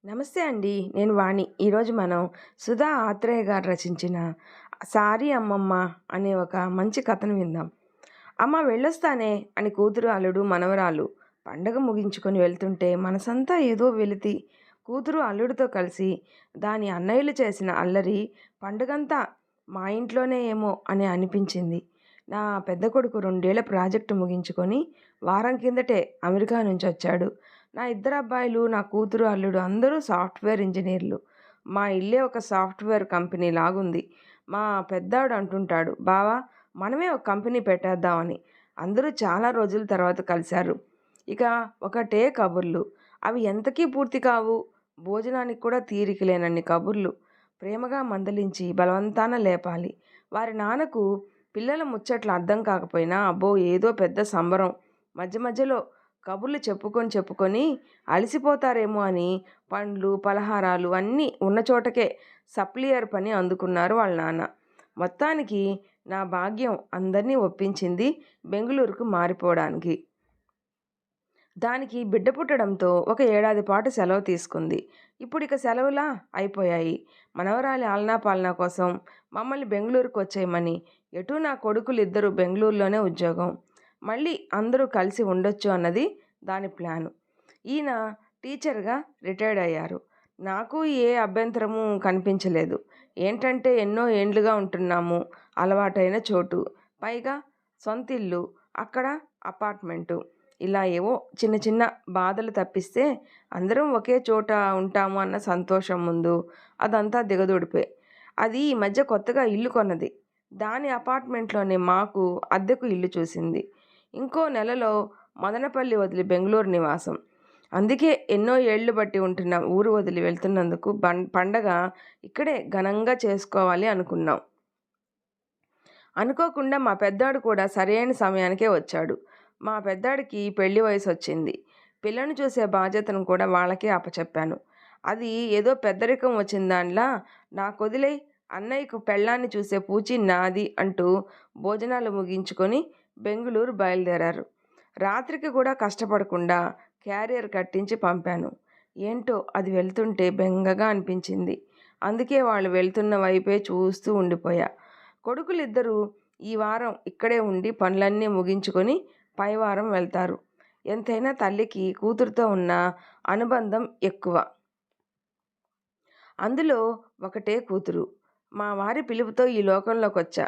నమస్తే అండి. నేను వాణి. ఈరోజు మనం సుధా ఆత్రేయ గారు రచించిన 'సారీ అమ్మమ్మ' అనే ఒక మంచి కథను విందాం. అమ్మ వెళ్ళొస్తానే అని కూతురు, అల్లుడు, మనవరాలు పండగ ముగించుకొని వెళ్తుంటే మనసంతా ఏదో వెలితి. కూతురు అల్లుడితో కలిసి దాని అన్నయ్యలు చేసిన అల్లరి పండుగంతా మా ఇంట్లోనే ఏమో అని అనిపించింది. నా పెద్ద కొడుకు 2 ఏళ్ల ప్రాజెక్టు ముగించుకొని వారం కిందటే అమెరికా నుంచొచ్చాడు. నా ఇద్దరు అబ్బాయిలు, నా కూతురు, అల్లుడు అందరూ సాఫ్ట్‌వేర్ ఇంజినీర్లు. మా ఇల్లే ఒక సాఫ్ట్‌వేర్ కంపెనీ లాగుంది. మా పెద్దాడు అంటుంటాడు, బావా మనమే ఒక కంపెనీ పెట్టేద్దామని. అందరూ చాలా రోజుల తర్వాత కలిశారు. ఇక ఒకటే కబుర్లు. అవి ఎంతకీ పూర్తి కావు. భోజనానికి కూడా తీరిక లేనన్ని కబుర్లు. ప్రేమగా మందలించి బలవంతాన లేపాలి. వారి నాన్నకు పిల్లల ముచ్చట్లు అర్థం కాకపోయినా అబ్బో ఏదో పెద్ద సంబరం. మధ్య మధ్యలో కబుర్లు చెప్పుకొని అలసిపోతారేమో అని పండ్లు, పలహారాలు అన్నీ ఉన్న చోటకే సప్లియర్ పని అందుకున్నారు వాళ్ళ నాన్న. మొత్తానికి నా భాగ్యం అందరినీ ఒప్పించింది బెంగుళూరుకు మారిపోవడానికి. దానికి బిడ్డ పుట్టడంతో ఒక ఏడాది పాటు సెలవు తీసుకుంది. ఇప్పుడిక సెలవులా అయిపోయాయి. మనవరాలి ఆలనా పాలనా కోసం మమ్మల్ని బెంగుళూరుకు వచ్చేయమని. ఎటూ నా కొడుకులిద్దరూ బెంగుళూరులోనే ఉద్యోగం. మళ్ళీ అందరూ కలిసి ఉండొచ్చు అన్నది దాని ప్లాను. ఈయన టీచర్గా రిటైర్డ్ అయ్యారు. నాకు ఏ అభ్యంతరము కనిపించలేదు. ఏంటంటే ఎన్నో ఏండ్లుగా ఉంటున్నాము, అలవాటైన చోటు, పైగా సొంతిల్లు, అక్కడ అపార్ట్మెంటు. ఇలా ఏవో చిన్న చిన్న బాధలు తప్పిస్తే అందరం ఒకే చోట ఉంటాము అన్న సంతోషం ముందు అదంతా దిగదుడిపే. అది ఈ మధ్య కొత్తగా ఇల్లు కొన్నది. దాని అపార్ట్మెంట్లోనే మాకు అద్దెకు ఇల్లు చూసింది. ఇంకో నెలలో మదనపల్లి వదిలి బెంగుళూరు నివాసం. అందుకే ఎన్నో ఏళ్లు బట్టి ఉంటున్న ఊరు వదిలి వెళ్తున్నందుకు పండగ ఇక్కడే ఘనంగా చేసుకోవాలి అనుకున్నాం. అనుకోకుండా మా పెద్దాడు కూడా సరైన సమయానికే వచ్చాడు. మా పెద్దాడికి పెళ్లి వయసు వచ్చింది. పిల్లను చూసే బాధ్యతను కూడా వాళ్ళకే అప్పచెప్పాను. అది ఏదో పెద్దరికం వచ్చిన దానిలా నాకొదిలేయ్, అన్నయ్యకు పెళ్ళాన్ని చూసే పూచి నాది అంటూ భోజనాలు ముగించుకొని బెంగుళూరు బయలుదేరారు. రాత్రికి కూడా కష్టపడకుండా క్యారియర్ కట్టించి పంపాను. ఏంటో అది వెళ్తుంటే బెంగగా అనిపించింది. అందుకే వాళ్ళు వెళ్తున్న వైపే చూస్తూ ఉండిపోయా. కొడుకులిద్దరూ ఈ వారం ఇక్కడే ఉండి పనులన్నీ ముగించుకొని పై వారం వెళ్తారు. ఎంతైనా తల్లికి కూతురుతో ఉన్న అనుబంధం ఎక్కువ. అందులో ఒకటే కూతురు. మా వారి పిలుపుతో ఈ లోకంలోకొచ్చా.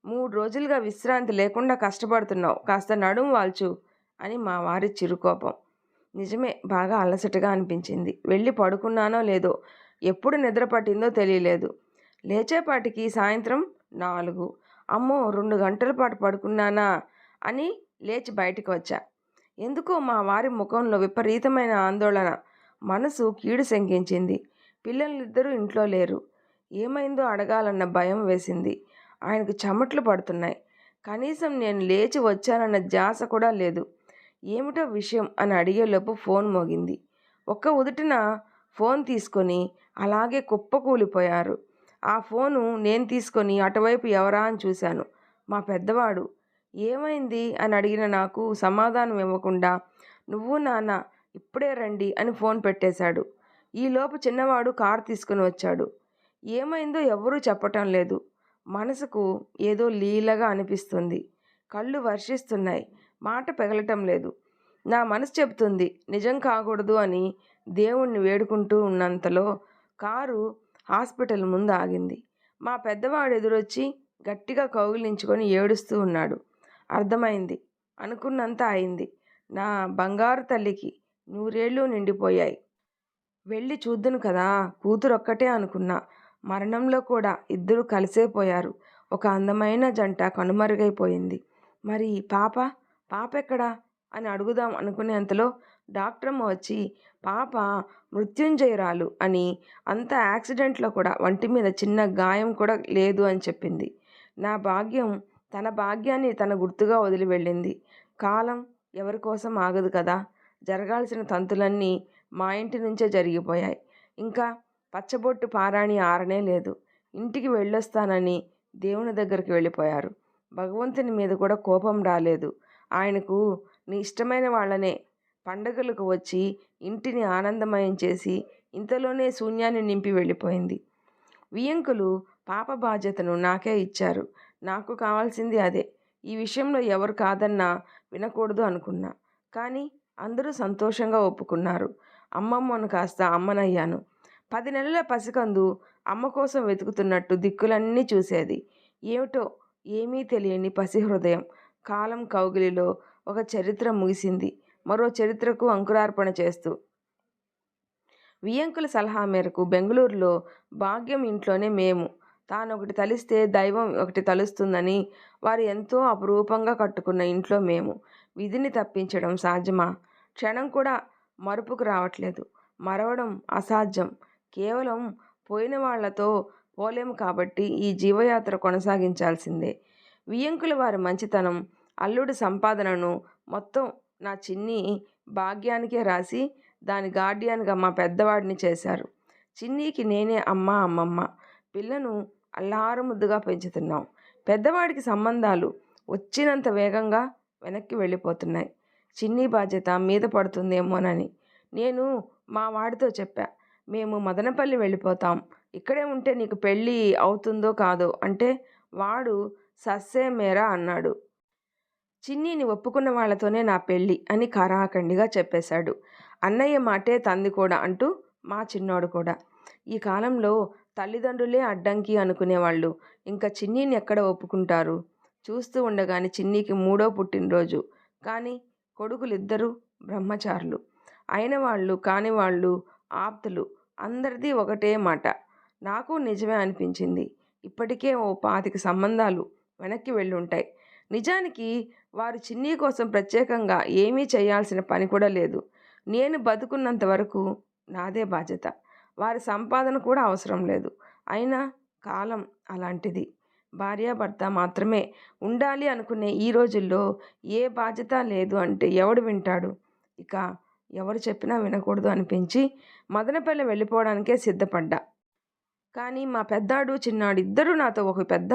3 రోజులుగా విశ్రాంతి లేకుండా కష్టపడుతున్నావు, కాస్త నడుం వాల్చు అని మా వారి చిరుకోపం. నిజమే, బాగా అలసటగా అనిపించింది. వెళ్ళి పడుకున్నానో లేదో, ఎప్పుడు నిద్ర పట్టిందో తెలియలేదు. లేచేపాటికి సాయంత్రం 4. అమ్మో 2 గంటల పాటు పడుకున్నానా అని లేచి బయటికి వచ్చా. ఎందుకో మా వారి ముఖంలో విపరీతమైన ఆందోళన. మనసు కీడు శంకించింది. పిల్లలిద్దరూ ఇంట్లో లేరు. ఏమైందో అడగాలన్న భయం వేసింది. ఆయనకు చెమట్లు పడుతున్నాయి. కనీసం నేను లేచి వచ్చానన్న ధ్యాస కూడా లేదు. ఏమిటో విషయం అని అడిగేలోపు ఫోన్ మోగింది. ఒక్క ఉదుటిన ఫోన్ తీసుకొని అలాగే కుప్పకూలిపోయారు. ఆ ఫోను నేను తీసుకొని అటువైపు ఎవరా అని చూశాను. మా పెద్దవాడు. ఏమైంది అని అడిగిన నాకు సమాధానం ఇవ్వకుండా నువ్వు నాన్న ఇప్పుడే రండి అని ఫోన్ పెట్టేశాడు. ఈలోపు చిన్నవాడు కారు తీసుకుని వచ్చాడు. ఏమైందో ఎవ్వరూ చెప్పటం లేదు. మనసుకు ఏదో లీలగా అనిపిస్తుంది. కళ్ళు వర్షిస్తున్నాయి. మాట పెగలటం లేదు. నా మనసు చెబుతుంది నిజం కాకూడదు అని. దేవుణ్ణి వేడుకుంటూ ఉన్నంతలో కారు హాస్పిటల్ ముందు ఆగింది. మా పెద్దవాడు ఎదురొచ్చి గట్టిగా కౌగిలించుకొని ఏడుస్తూ ఉన్నాడు. అర్థమైంది. అనుకున్నంత అయింది. నా బంగారు తల్లికి 100 ఏళ్ళు నిండిపోయాయి. వెళ్ళి చూద్దును కదా, కూతురొక్కటే అనుకున్నా. మరణంలో కూడా ఇద్దరూ కలిసే పోయారు. ఒక అందమైన జంట కనుమరుగైపోయింది. మరి పాపెక్కడా అని అడుగుదాం అనుకునేంతలో డాక్టరమ్మ వచ్చి పాప మృత్యుంజయురాలు అని, అంత యాక్సిడెంట్లో కూడా వంటి మీద చిన్న గాయం కూడా లేదు అని చెప్పింది. నా భాగ్యం తన భాగ్యాన్ని తన గుర్తుగా వదిలి వెళ్ళింది. కాలం ఎవరి కోసం ఆగదు కదా. జరగాల్సిన తంతులన్నీ మా ఇంటి నుంచే జరిగిపోయాయి. ఇంకా పచ్చబొట్టు పారాణి ఆరనే లేదు. ఇంటికి వెళ్ళొస్తానని దేవుని దగ్గరికి వెళ్ళిపోయారు. భగవంతుని మీద కూడా కోపం రాలేదు. ఆయనకు నీ ఇష్టమైన వాళ్ళనే పండగలకు వచ్చి ఇంటిని ఆనందమయం చేసి ఇంతలోనే శూన్యాన్ని నింపి వెళ్ళిపోయింది. వియ్యంకులు పాప బాధ్యతను నాకే ఇచ్చారు. నాకు కావాల్సింది అదే. ఈ విషయంలో ఎవరు కాదన్నా వినకూడదు అనుకున్నా. కానీ అందరూ సంతోషంగా ఒప్పుకున్నారు. అమ్మమ్మను కాస్త అమ్మనయ్యాను. 10 నెలల పసికందు అమ్మ కోసం వెతుకుతున్నట్టు దిక్కులన్నీ చూసేది. ఏమిటో ఏమీ తెలియని పసి హృదయం. కాలం కౌగిలిలో ఒక చరిత్ర ముగిసింది మరో చరిత్రకు అంకురార్పణ చేస్తూ. వియ్యంకుల సలహా మేరకు బెంగుళూరులో భాగ్యం ఇంట్లోనే మేము. తానొకటి తలిస్తే దైవం ఒకటి తలుస్తుందని వారు ఎంతో అపురూపంగా కట్టుకున్న ఇంట్లో మేము. విధిని తప్పించడం సాధ్యమా? క్షణం కూడా మరుపుకు రావట్లేదు. మరవడం అసాధ్యం. కేవలం పోయిన వాళ్లతో పోలేము కాబట్టి ఈ జీవయాత్ర కొనసాగించాల్సిందే. వియ్యంకుల వారి మంచితనం, అల్లుడి సంపాదనను మొత్తం నా చిన్ని భాగ్యానికే రాసి దాని గార్డియన్గా మా పెద్దవాడిని చేశారు. చిన్నీకి నేనే అమ్మ, అమ్మమ్మ. పిల్లను అల్లారు ముద్దుగా పెంచుతున్నాం. పెద్దవాడికి సంబంధాలు వచ్చినంత వేగంగా వెనక్కి వెళ్ళిపోతున్నాయి. చిన్ని బాధ్యత మీద పడుతుందేమోనని నేను మా వాడితో చెప్పా. మేము మదనపల్లి వెళ్ళిపోతాం. ఇక్కడే ఉంటే నీకు పెళ్ళి అవుతుందో కాదో అంటే వాడు సస్సే మేరా అన్నాడు. చిన్నీని ఒప్పుకున్న వాళ్లతోనే నా పెళ్ళి అని ఖరాఖండిగా చెప్పేశాడు. అన్నయ్య మాటే తంది కూడా అంటూ మా చిన్నోడు కూడా. ఈ కాలంలో తల్లిదండ్రులే అడ్డంకి అనుకునేవాళ్ళు ఇంకా చిన్నీని ఎక్కడ ఒప్పుకుంటారు? చూస్తూ ఉండగానే చిన్నీకి 3వ పుట్టినరోజు. కానీ కొడుకులిద్దరూ బ్రహ్మచారులు. అయిన వాళ్ళు కాని వాళ్ళు ఆప్తులు అందరిది ఒకటే మాట. నాకు నిజమే అనిపించింది. ఇప్పటికే ఓ 25 సంబంధాలు వెనక్కి వెళ్ళుంటాయి. నిజానికి వారు చిన్నీ కోసం ప్రత్యేకంగా ఏమీ చేయాల్సిన పని కూడా లేదు. నేను బతుకున్నంత వరకు నాదే బాధ్యత. వారి సంపాదన కూడా అవసరం లేదు. అయినా కాలం అలాంటిది. భార్యాభర్త మాత్రమే ఉండాలి అనుకునే ఈ రోజుల్లో ఏ బాధ్యత లేదు అంటే ఎవడు వింటాడు? ఇక ఎవరు చెప్పినా వినకూడదు అనిపించి మదనపల్లి వెళ్ళిపోవడానికే సిద్ధపడ్డా. కానీ మా పెద్దాడు చిన్నాడు ఇద్దరూ నాతో ఒక పెద్ద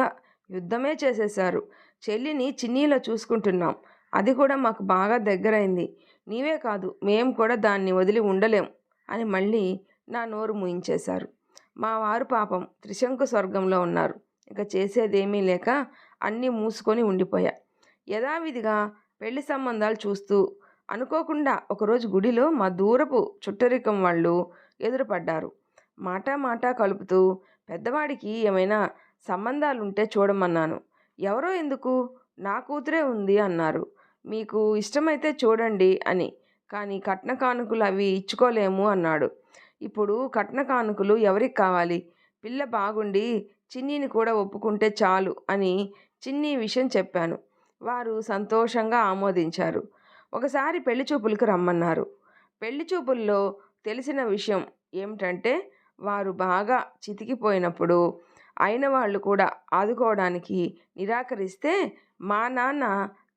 యుద్ధమే చేసేశారు. చెల్లిని చిన్నీలో చూసుకుంటున్నాం. అది కూడా మాకు బాగా దగ్గరైంది. నీవే కాదు మేం కూడా దాన్ని వదిలి ఉండలేం అని మళ్ళీ నా నోరు మూయించేశారు. మా వారు పాపం త్రిశంకు స్వర్గంలో ఉన్నారు. ఇక చేసేదేమీ లేక అన్నీ మూసుకొని ఉండిపోయా. యథావిధిగా పెళ్లి సంబంధాలు చూస్తూ అనుకోకుండా ఒకరోజు గుడిలో మా దూరపు చుట్టరికం వాళ్ళు ఎదురుపడ్డారు. మాటా కలుపుతూ పెద్దవాడికి ఏమైనా సంబంధాలుంటే చూడమన్నాను. ఎవరో ఎందుకు, నా కూతురే ఉంది అన్నారు. మీకు ఇష్టమైతే చూడండి అని. కానీ కట్న కానుకలు అవి ఇచ్చుకోలేము అన్నాడు. ఇప్పుడు కట్న కానుకలు ఎవరికి కావాలి? పిల్ల బాగుండి చిన్నీని కూడా ఒప్పుకుంటే చాలు అని చిన్ని విషయం చెప్పాను. వారు సంతోషంగా ఆమోదించారు. ఒకసారి పెళ్లి చూపులకు రమ్మన్నారు. పెళ్లి చూపుల్లో తెలిసిన విషయం ఏమిటంటే వారు బాగా చితికిపోయినప్పుడు అయిన వాళ్ళు కూడా ఆదుకోవడానికి నిరాకరిస్తే మా నాన్న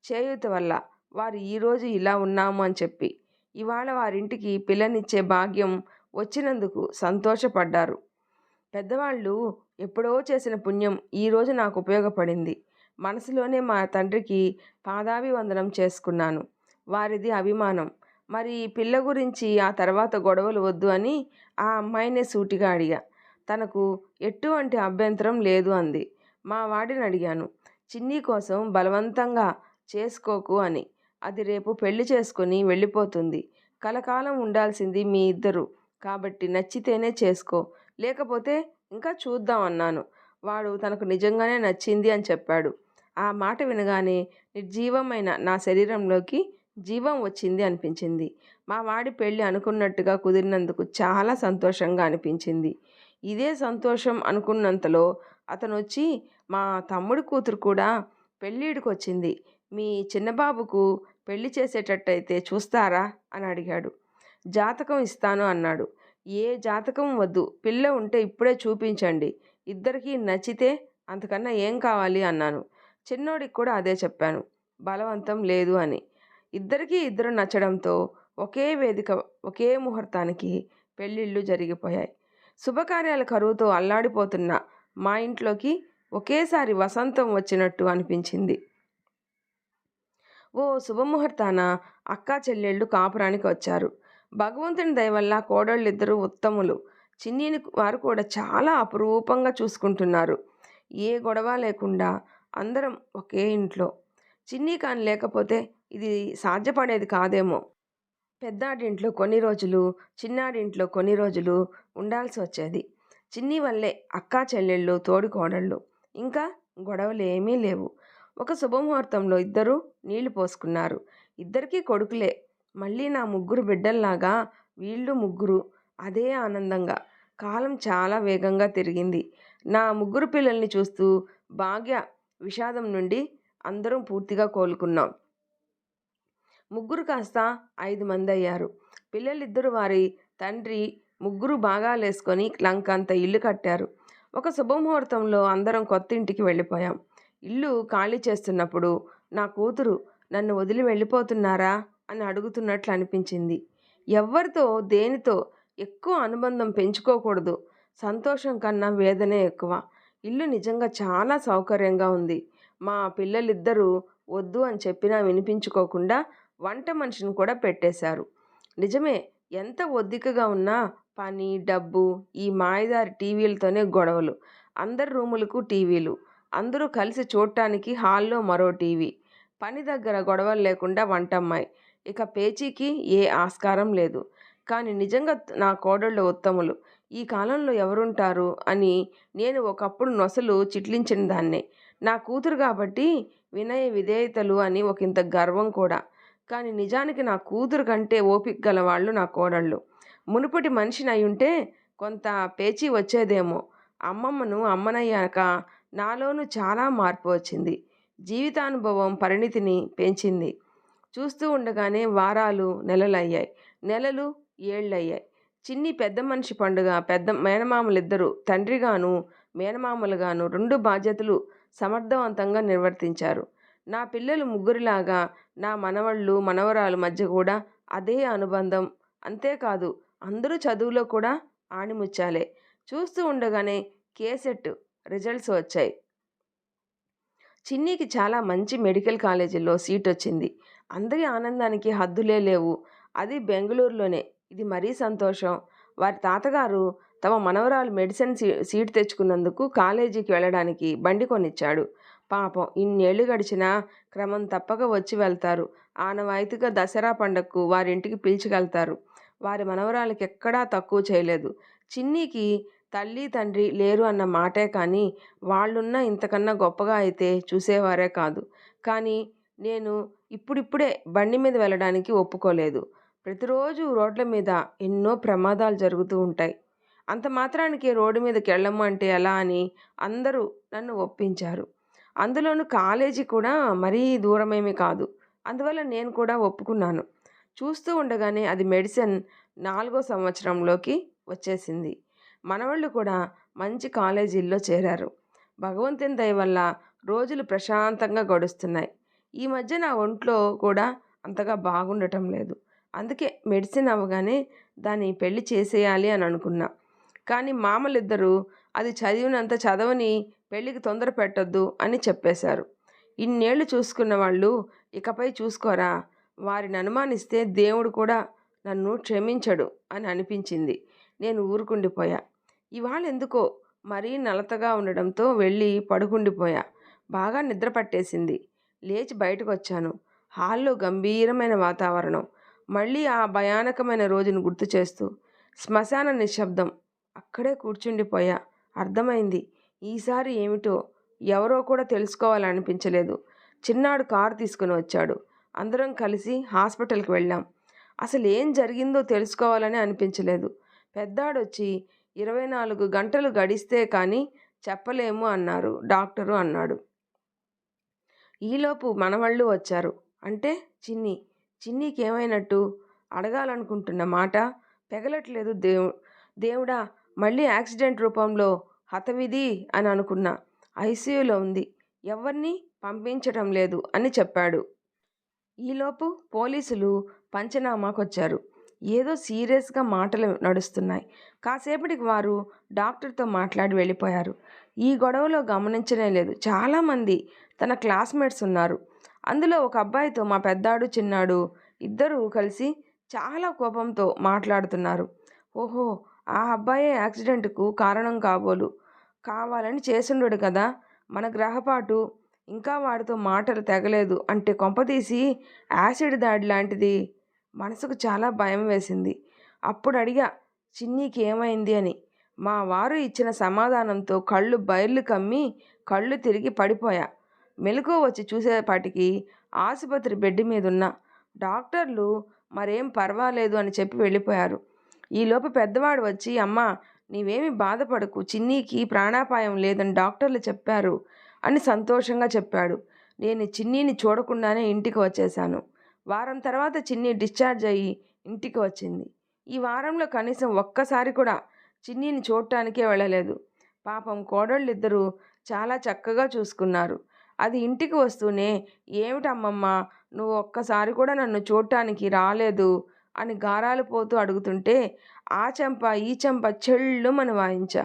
చేయూత వల్ల వారు ఈరోజు ఇలా ఉన్నాము అని చెప్పి ఇవాళ వారింటికి పిల్లనిచ్చే భాగ్యం వచ్చినందుకు సంతోషపడ్డారు. పెద్దవాళ్ళు ఎప్పుడో చేసిన పుణ్యం ఈరోజు నాకు ఉపయోగపడింది. మనసులోనే మా తండ్రికి పాదాభివందనం చేసుకున్నాను. వారిది అభిమానం. మరి పిల్ల గురించి ఆ తర్వాత గొడవలు వద్దు అని ఆ అమ్మాయినే సూటిగా అడిగా. తనకు ఎటువంటి అభ్యంతరం లేదు అంది. మా వాడిని అడిగాను, చిన్ని కోసం బలవంతంగా చేసుకోకు అని. అది రేపు పెళ్లి చేసుకొని వెళ్ళిపోతుంది. కలకాలం ఉండాల్సింది మీ ఇద్దరు కాబట్టి నచ్చితేనే చేసుకో, లేకపోతే ఇంకా చూద్దాం అన్నాను. వాడు తనకు నిజంగానే నచ్చింది అని చెప్పాడు. ఆ మాట వినగానే నిర్జీవమైన నా శరీరంలోకి జీవం వచ్చింది అనిపించింది. మా వాడి పెళ్ళి అనుకున్నట్టుగా కుదిరినందుకు చాలా సంతోషంగా అనిపించింది. ఇదే సంతోషం అనుకున్నంతలో అతను వచ్చి మా తమ్ముడి కూతురు కూడా పెళ్ళిడికి వచ్చింది. మీ చిన్నబాబుకు పెళ్లి చేసేటట్టయితే చూస్తారా అని అడిగాడు. జాతకం ఇస్తాను అన్నాడు. ఏ జాతకం వద్దు, పిల్ల ఉంటే ఇప్పుడే చూపించండి. ఇద్దరికీ నచ్చితే అంతకన్నా ఏం కావాలి అన్నాను. చిన్నోడికి కూడా అదే చెప్పాను, బలవంతం లేదు అని. ఇద్దరు నచ్చడంతో ఒకే వేదిక ఒకే ముహూర్తానికి పెళ్ళిళ్ళు జరిగిపోయాయి. శుభకార్యాల కరువుతో అల్లాడిపోతున్న మా ఇంట్లోకి ఒకేసారి వసంతం వచ్చినట్టు అనిపించింది. ఓ శుభముహూర్తాన అక్కా చెల్లెళ్ళు కాపురానికి వచ్చారు. భగవంతుని దయ వల్ల కోడళ్ళిద్దరూ ఉత్తములు. చిన్నీని వారు కూడా చాలా అపురూపంగా చూసుకుంటున్నారు. ఏ గొడవ లేకుండా అందరం ఒకే ఇంట్లో. చిన్ని కాని లేకపోతే ఇది సాధ్యపడేది కాదేమో. పెద్దాడింట్లో కొన్ని రోజులు, చిన్నాడింట్లో కొన్ని రోజులు ఉండాల్సి వచ్చేది. చిన్ని వల్లే అక్కా చెల్లెళ్ళు తోడికోడళ్ళు. ఇంకా గొడవలేమీ లేవు. ఒక శుభముహూర్తంలో ఇద్దరూ నీళ్లు పోసుకున్నారు. ఇద్దరికీ కొడుకులే. మళ్ళీ నా ముగ్గురు బిడ్డల్లాగా వీళ్ళు ముగ్గురు. అదే ఆనందంగా. కాలం చాలా వేగంగా తిరిగింది. నా ముగ్గురు పిల్లల్ని చూస్తూ భాగ్య విషాదం నుండి అందరం పూర్తిగా కోలుకున్నాం. ముగ్గురు కాస్త 5 మందయ్యారు. పిల్లలిద్దరూ వారి తండ్రి ముగ్గురు భాగాలేసుకొని లంకంత ఇల్లు కట్టారు. ఒక శుభముహూర్తంలో అందరం కొత్తింటికి వెళ్ళిపోయాం. ఇల్లు ఖాళీ చేస్తున్నప్పుడు నా కూతురు నన్ను వదిలి వెళ్ళిపోతున్నారా అని అడుగుతున్నట్లు అనిపించింది. ఎవ్వరితో దేనితో ఎక్కువ అనుబంధం పెంచుకోకూడదు. సంతోషం కన్నా వేదనే ఎక్కువ. ఇల్లు నిజంగా చాలా సౌకర్యంగా ఉంది. మా పిల్లలిద్దరూ వద్దు అని చెప్పినా వినిపించుకోకుండా వంట మనిషిని కూడా పెట్టేశారు. నిజమే, ఎంత ఒద్దికగా ఉన్నా పని, డబ్బు, ఈ మాయదారి టీవీలతోనే గొడవలు. అందరి రూములకు టీవీలు. అందరూ కలిసి చూడటానికి హాల్లో మరో టీవీ. పని దగ్గర గొడవలు లేకుండా వంటమ్మాయి. ఇక పేచీకి ఏ ఆస్కారం లేదు. కానీ నిజంగా నా కోడళ్ళు ఉత్తములు. ఈ కాలంలో ఎవరుంటారు అని నేను ఒకప్పుడు నొసలు చిట్లించిన దాన్నే. నా కూతురు కాబట్టి వినయ విధేయతలు అని ఒకంత గర్వం కూడా. కానీ నిజానికి నా కూతురు కంటే ఓపిక గలవాళ్ళు నా కోడళ్ళు. మునుపటి మనిషిని అయ్యుంటే కొంత పేచీ వచ్చేదేమో. అమ్మమ్మను అమ్మనయ్యాక నాలోనూ చాలా మార్పు వచ్చింది. జీవితానుభవం పరిణితిని పెంచింది. చూస్తూ ఉండగానే వారాలు నెలలయ్యాయి. నెలలు ఏళ్ళయ్యాయి. చిన్ని పెద్ద మనిషి పండుగ పెద్ద మేనమామలిద్దరూ తండ్రిగాను మేనమామలుగాను 2 బాధ్యతలు సమర్థవంతంగా నిర్వర్తించారు. నా పిల్లలు ముగ్గురిలాగా నా మనవళ్ళు మనవరాలు మధ్య కూడా అదే అనుబంధం. అంతేకాదు అందరూ చదువులో కూడా ఆణిముచ్చాలే. చూస్తూ ఉండగానే కేసెట్ రిజల్ట్స్ వచ్చాయి. చిన్నీకి చాలా మంచి మెడికల్ కాలేజీలో సీట్ వచ్చింది. అందరి ఆనందానికి హద్దులే లేవు. అది బెంగళూరులోనే. ఇది మరీ సంతోషం. వారి తాతగారు తమ మనవరాలు మెడిసిన్ సీట్ తెచ్చుకున్నందుకు కాలేజీకి వెళ్ళడానికి బండి కొనిచ్చాడు. పాపం ఇన్నేళ్లు గడిచినా క్రమం తప్పక వచ్చి వెళ్తారు. ఆనవాయితీగా దసరా పండగకు వారింటికి పిలిచికెళ్తారు. వారి మనవరాలకి ఎక్కడా తక్కువ చేయలేదు. చిన్నీకి తల్లి తండ్రి లేరు అన్న మాటే కానీ వాళ్ళున్నా ఇంతకన్నా గొప్పగా అయితే చూసేవారే కాదు. కానీ నేను ఇప్పుడిప్పుడే బండి మీద వెళ్ళడానికి ఒప్పుకోలేదు. ప్రతిరోజు రోడ్ల మీద ఎన్నో ప్రమాదాలు జరుగుతూ ఉంటాయి. అంత మాత్రానికి రోడ్డు మీదకి వెళ్ళము అంటే ఎలా అని అందరూ నన్ను ఒప్పించారు. అందులోనూ కాలేజీ కూడా మరీ దూరమేమీ కాదు. అందువల్ల నేను కూడా ఒప్పుకున్నాను. చూస్తూ ఉండగానే అది మెడిసిన్ 4వ సంవత్సరంలోకి వచ్చేసింది. మనవాళ్ళు కూడా మంచి కాలేజీల్లో చేరారు. భగవంతుని దయ వల్ల రోజులు ప్రశాంతంగా గడుస్తున్నాయి. ఈ మధ్య నా ఒంట్లో కూడా అంతగా బాగుండటం లేదు. అందుకే మెడిసిన్ అవ్వగానే దాన్ని పెళ్లి చేసేయాలి అని అనుకున్నా. కానీ మామలిద్దరూ అది చదివినంత చదవని, పెళ్ళికి తొందర పెట్టొద్దు అని చెప్పేశారు. ఇన్నేళ్లు చూసుకున్న వాళ్ళు ఇకపై చూసుకోరా, వారిని అనుమానిస్తే దేవుడు కూడా నన్ను క్షమించడు అని అనిపించింది. నేను ఊరుకుండిపోయా. ఇవాళ ఎందుకో మరీ నలతగా ఉండడంతో వెళ్ళి పడుకుండిపోయా. బాగా నిద్ర పట్టేసింది. లేచి బయటకు వచ్చాను. హాల్లో గంభీరమైన వాతావరణం. మళ్ళీ ఆ భయానకమైన రోజును గుర్తు చేస్తూ శ్మశాన నిశ్శబ్దం. అక్కడే కూర్చుండిపోయా. అర్థమైంది ఈసారి ఏమిటో ఎవరో కూడా తెలుసుకోవాలనిపించలేదు. చిన్నాడు కారు తీసుకుని వచ్చాడు. అందరం కలిసి హాస్పిటల్కి వెళ్ళాం. అసలు ఏం జరిగిందో తెలుసుకోవాలని అనిపించలేదు. పెద్దాడొచ్చి 24 గంటలు గడిస్తే కానీ చెప్పలేము అన్నారు డాక్టరు అన్నాడు. ఈలోపు మనవళ్ళు వచ్చారు. అంటే చిన్నీకి ఏమైనట్టు అడగాలనుకుంటున్న మాట పెగలట్లేదు. దేవుడా, మళ్ళీ యాక్సిడెంట్ రూపంలో హతవిధి అని అనుకున్నా. ఐసీయూలో ఉంది, ఎవరిని పంపించటం లేదు అని చెప్పాడు. ఈలోపు పోలీసులు పంచనామాకొచ్చారు. ఏదో సీరియస్గా మాటలు నడుస్తున్నాయి. కాసేపటికి వారు డాక్టర్తో మాట్లాడి వెళ్ళిపోయారు. ఈ గొడవలో గమనించనే లేదు, చాలామంది తన క్లాస్మేట్స్ ఉన్నారు. అందులో ఒక అబ్బాయితో మా పెద్దాడు, చిన్నాడు ఇద్దరూ కలిసి చాలా కోపంతో మాట్లాడుతున్నారు. ఓహో! ఆ అబ్బాయే యాక్సిడెంట్‌కు కారణం కాబోలు. కావాలని చేసుండడు కదా! మన గ్రహపాటు ఇంకా వాడితో మాటలు తెగలేదు అంటే కొంపదీసి యాసిడ్ దాడి లాంటిది. మనసుకు చాలా భయం వేసింది. అప్పుడు అడిగా చిన్నీకి ఏమైంది అని. మా వారు ఇచ్చిన సమాధానంతో కళ్ళు బైర్లు కమ్మి కళ్ళు తిరిగి పడిపోయా. మెలకువ వచ్చి చూసేపాటికి ఆసుపత్రి బెడ్ మీదున్నా. డాక్టర్లు మరేం పర్వాలేదు అని చెప్పి వెళ్ళిపోయారు. ఈలోపు పెద్దవాడు వచ్చి అమ్మా నీవేమి బాధపడకు, చిన్నీకి ప్రాణాపాయం లేదని డాక్టర్లు చెప్పారు అని సంతోషంగా చెప్పాడు. నేను చిన్నీని చూడకుండానే ఇంటికి వచ్చేశాను. వారం తర్వాత చిన్ని డిశ్చార్జ్ అయ్యి ఇంటికి వచ్చింది. ఈ వారంలో కనీసం ఒక్కసారి కూడా చిన్నీని చూడటానికే వెళ్ళలేదు. పాపం కోడళ్ళిద్దరూ చాలా చక్కగా చూసుకున్నారు. అది ఇంటికి వస్తూనే ఏమిటమ్మమ్మ నువ్వు ఒక్కసారి కూడా నన్ను చూడటానికి రాలేదు అని గారాలు పోతూ అడుగుతుంటే ఆ చెంప ఈ చెంప చెళ్ళుమని వాయించా.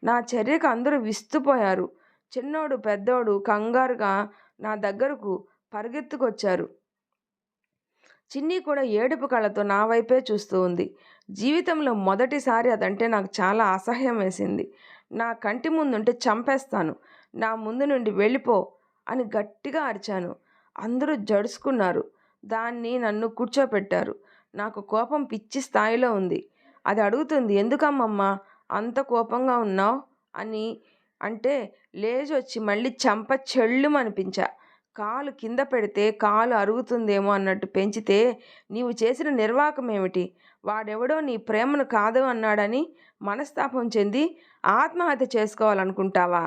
నా చర్యకు అందరూ విస్తుపోయారు. చిన్నోడు పెద్దోడు కంగారుగా నా దగ్గరకు పరిగెత్తుకొచ్చారు. చిన్ని కూడా ఏడుపు కళ్ళతో నా వైపే చూస్తూ ఉంది. జీవితంలో మొదటిసారి అదంటే నాకు చాలా అసహ్యం వేసింది. నా కంటి ముందుంటే చంపేస్తాను, నా ముందు నుండి వెళ్ళిపో అని గట్టిగా అరిచాను. అందరూ జడుసుకున్నారు. దాన్ని నన్ను కూర్చోపెట్టారు. నాకు కోపం పిచ్చి స్థాయిలో ఉంది. అది అడుగుతుంది ఎందుకమ్మమ్మా అంత కోపంగా ఉన్నావు అని. అంటే లేచొచ్చి మళ్ళీ చెంప చెళ్ళుమనిపించా. కాలు కింద పెడితే కాలు అరుగుతుందేమో అన్నట్టు పెంచితే నీవు చేసిన నిర్వాకం ఏమిటి? వాడెవడో నీ ప్రేమను కాదు అన్నాడని మనస్తాపం చెంది ఆత్మహత్య చేసుకోవాలనుకుంటావా?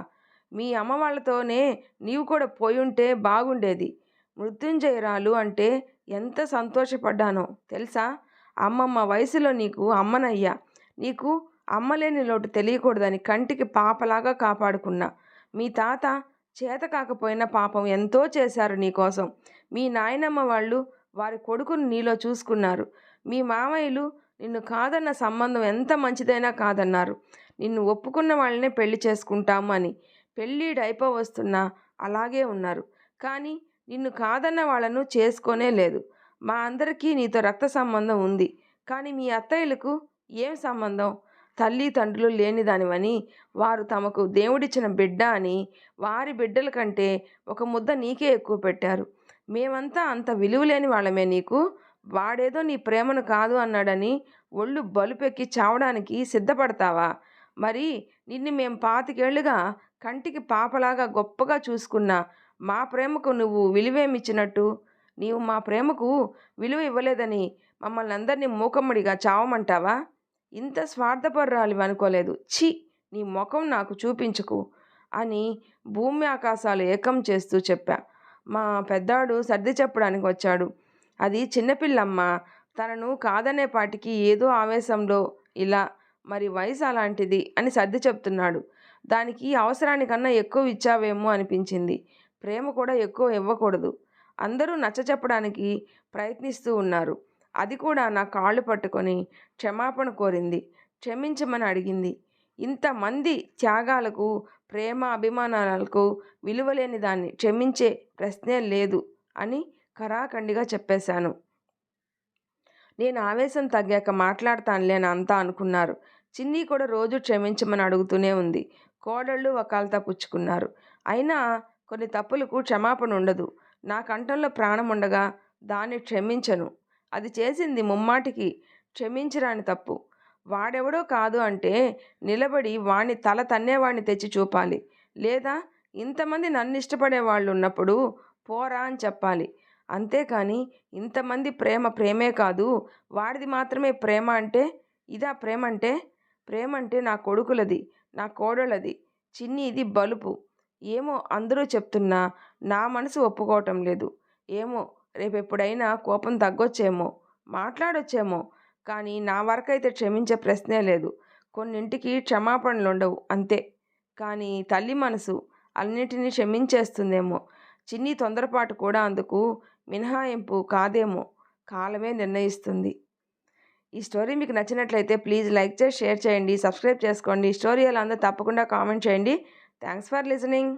మీ అమ్మ వాళ్ళతోనే నీవు కూడా పోయుంటే బాగుండేది. మృత్యుంజయరాలు అంటే ఎంత సంతోషపడ్డానో తెలుసా? అమ్మమ్మ వయసులో నీకు అమ్మనయ్యా. నీకు అమ్మలేని లోటు తెలియకూడదని కంటికి పాపలాగా కాపాడుకున్నా. మీ తాత చేత కాకపోయినా పాపం ఎంతో చేశారు నీకోసం. మీ నాయనమ్మ వాళ్ళు వారి కొడుకును నీలో చూసుకున్నారు. మీ మామయ్యలు నిన్ను కాదన్న సంబంధం ఎంత మంచిదైనా కాదన్నారు. నిన్ను ఒప్పుకున్న వాళ్ళనే పెళ్లి చేసుకుంటాము అని. పెళ్ళిడు అయిపోవస్తున్నా అలాగే ఉన్నారు. కానీ నిన్ను కాదన్న వాళ్ళను చేసుకోనే లేదు. మా అందరికీ నీతో రక్త సంబంధం ఉంది. కానీ మీ అత్తయ్యలకు ఏం సంబంధం? తల్లి తండ్రులు లేనిదానివని, వారు తమకు దేవుడిచ్చిన బిడ్డ అని వారి బిడ్డల కంటే ఒక ముద్ద నీకే ఎక్కువ పెట్టారు. మేమంతా అంత విలువలేని వాళ్ళమే నీకు. వాడేదో నీ ప్రేమను కాదు అన్నాడని ఒళ్ళు బలుపెక్కి చావడానికి సిద్ధపడతావా? మరి నిన్ను మేం 25 ఏళ్లుగా కంటికి పాపలాగా గొప్పగా చూసుకున్నా మా ప్రేమకు నువ్వు విలువేమిచ్చినట్టు? నీవు మా ప్రేమకు విలువ ఇవ్వలేదని మమ్మల్ని అందరినీ మూకమ్మడిగా చావమంటావా? ఇంత స్వార్థపరురాలివి అనుకోలేదు. ఛీ, నీ ముఖం నాకు చూపించకు అని భూమి ఆకాశాలు ఏకం చేస్తూ చెప్పా. మా పెద్దాడు సర్ది చెప్పడానికి వచ్చాడు. అది చిన్నపిల్లమ్మ, తనను కాదనేపాటికి ఏదో ఆవేశంలో ఇలా, మరి వయసు అలాంటిది అని సర్ది చెప్తున్నాడు. దానికి అవసరానికన్నా ఎక్కువ ఇచ్చావేమో అనిపించింది. ప్రేమ కూడా ఎక్కువ ఇవ్వకూడదు. అందరూ నచ్చచెప్పడానికి ప్రయత్నిస్తూ ఉన్నారు. అది కూడా నా కాళ్ళు పట్టుకొని క్షమాపణ కోరింది. క్షమించమని అడిగింది. ఇంతమంది త్యాగాలకు, ప్రేమ అభిమానాలకు విలువలేని దాన్ని క్షమించే ప్రశ్నే లేదు అని ఖరాఖండిగా చెప్పేశాను. నేను ఆవేశం తగ్గాక మాట్లాడతానులే అని అంతా అనుకున్నారు. చిన్ని కూడా రోజు క్షమించమని అడుగుతూనే ఉంది. కోడళ్ళు వకాల్తా పుచ్చుకున్నారు. అయినా కొన్ని తప్పులకు క్షమాపణ ఉండదు. నా కంఠంలో ప్రాణం ఉండగా దాన్ని క్షమించను. అది చేసింది ముమ్మాటికి క్షమించరాని తప్పు. వాడెవడో కాదు అంటే నిలబడి వాణ్ణి తల తన్నేవాణ్ణి తెచ్చి చూపాలి. లేదా ఇంతమంది నన్ను ఇష్టపడే వాళ్ళు ఉన్నప్పుడు పోరా అని చెప్పాలి. అంతేకాని ఇంతమంది ప్రేమ ప్రేమే కాదు, వాడిది మాత్రమే ప్రేమ అంటే ఇదా ప్రేమంటే? ప్రేమంటే నా కొడుకులది, నా కోడళ్ళది. చిన్నీది బలుపు. ఏమో అందరూ చెప్తున్నా నా మనసు ఒప్పుకోవటం లేదు. ఏమో రేపెప్పుడైనా కోపం తగ్గొచ్చేమో, మాట్లాడొచ్చేమో. కానీ నా వరకైతే క్షమించే ప్రశ్నే లేదు. కొన్నింటికి క్షమాపణలుండవు అంతే. కానీ తల్లి మనసు అన్నిటినీ క్షమించేస్తుందేమో. చిన్ని తొందరపాటు కూడా అందుకు మినహాయింపు కాదేమో. కాలమే నిర్ణయిస్తుంది. ఈ స్టోరీ మీకు నచ్చినట్లయితే ప్లీజ్ లైక్ చేసి షేర్ చేయండి, సబ్స్క్రైబ్ చేసుకోండి. ఈ స్టోరీ ఎలా ఉందో తప్పకుండా కామెంట్ చేయండి. Thanks for listening.